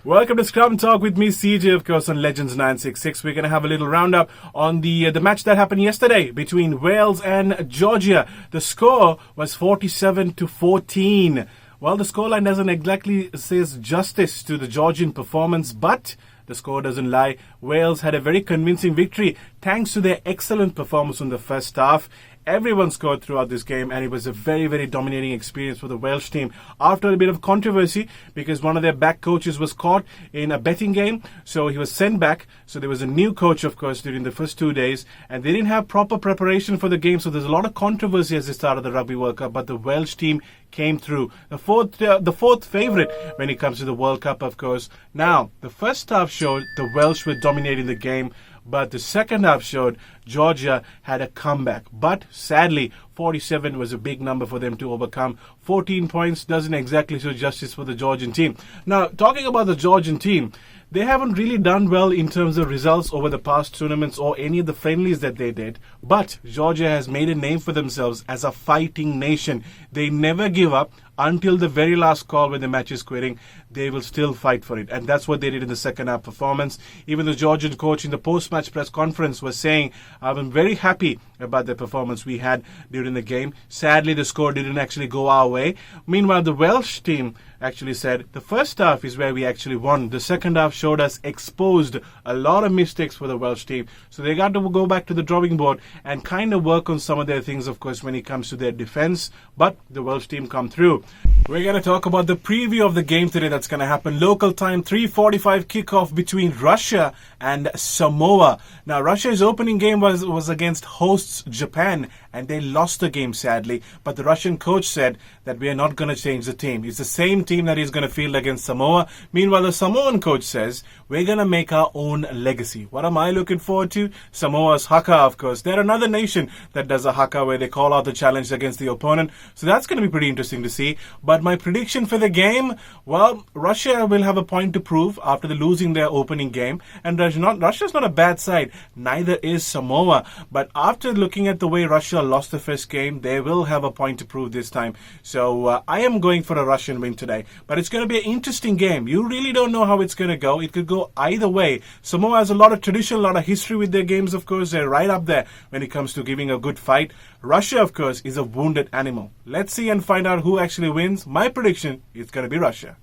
Welcome to Scrum Talk with me, CJ, of course, on Legends 966. We're going to have a little roundup on the match that happened yesterday between Wales and Georgia. The score was 47-14. Well, the scoreline doesn't exactly say justice to the Georgian performance, but the score doesn't lie. Wales had a very convincing victory thanks to their excellent performance in the first half. Everyone scored throughout this game, and it was a very, very dominating experience for the Welsh team. After a bit of controversy, because one of their back coaches was caught in a betting game, so he was sent back. So there was a new coach, of course, during the first 2 days, and they didn't have proper preparation for the game, so there's a lot of controversy as they started the Rugby World Cup, but the Welsh team came through. The fourth favourite when it comes to the World Cup, of course. Now, the first half showed the Welsh were dominating the game, but the second half showed Georgia had a comeback. But sadly, 47 was a big number for them to overcome. 14 points doesn't exactly show justice for the Georgian team. Now, talking about the Georgian team, they haven't really done well in terms of results over the past tournaments or any of the friendlies that they did. But Georgia has made a name for themselves as a fighting nation. They never give up until the very last call when the match is quitting. They will still fight for it. And that's what they did in the second half performance. Even the Georgian coach in the post-match press conference was saying, I'm very happy about the performance we had during the game. Sadly, the score didn't actually go our way. Meanwhile, the Welsh team actually said the first half is where we actually won. The second half showed us exposed a lot of mistakes for the Welsh team. So they got to go back to the drawing board and kind of work on some of their things, of course, when it comes to their defense. But the Welsh team come through. We're going to talk about the preview of the game today that's going to happen. Local time, 3:45 kickoff between Russia and Samoa. Now, Russia's opening game was against hosts Japan, and they lost the game, sadly. But the Russian coach said that we are not going to change the team. It's the same team that he's going to field against Samoa. Meanwhile, the Samoan coach says we're going to make our own legacy. What am I looking forward to? Samoa's haka, of course. They're another nation that does a haka where they call out the challenge against the opponent. So that's going to be pretty interesting to see. But my prediction for the game, well, Russia will have a point to prove after losing their opening game. And Russia's not a bad side. Neither is Samoa. But after looking at the way Russia lost the first game, they will have a point to prove this time. So I am going for a Russian win today. But it's going to be an interesting game. You really don't know how it's going to go. It could go either way. Samoa has a lot of tradition, a lot of history with their games, of course. They're right up there when it comes to giving a good fight. Russia, of course, is a wounded animal. Let's see and find out who actually wins. My prediction is going to be Russia.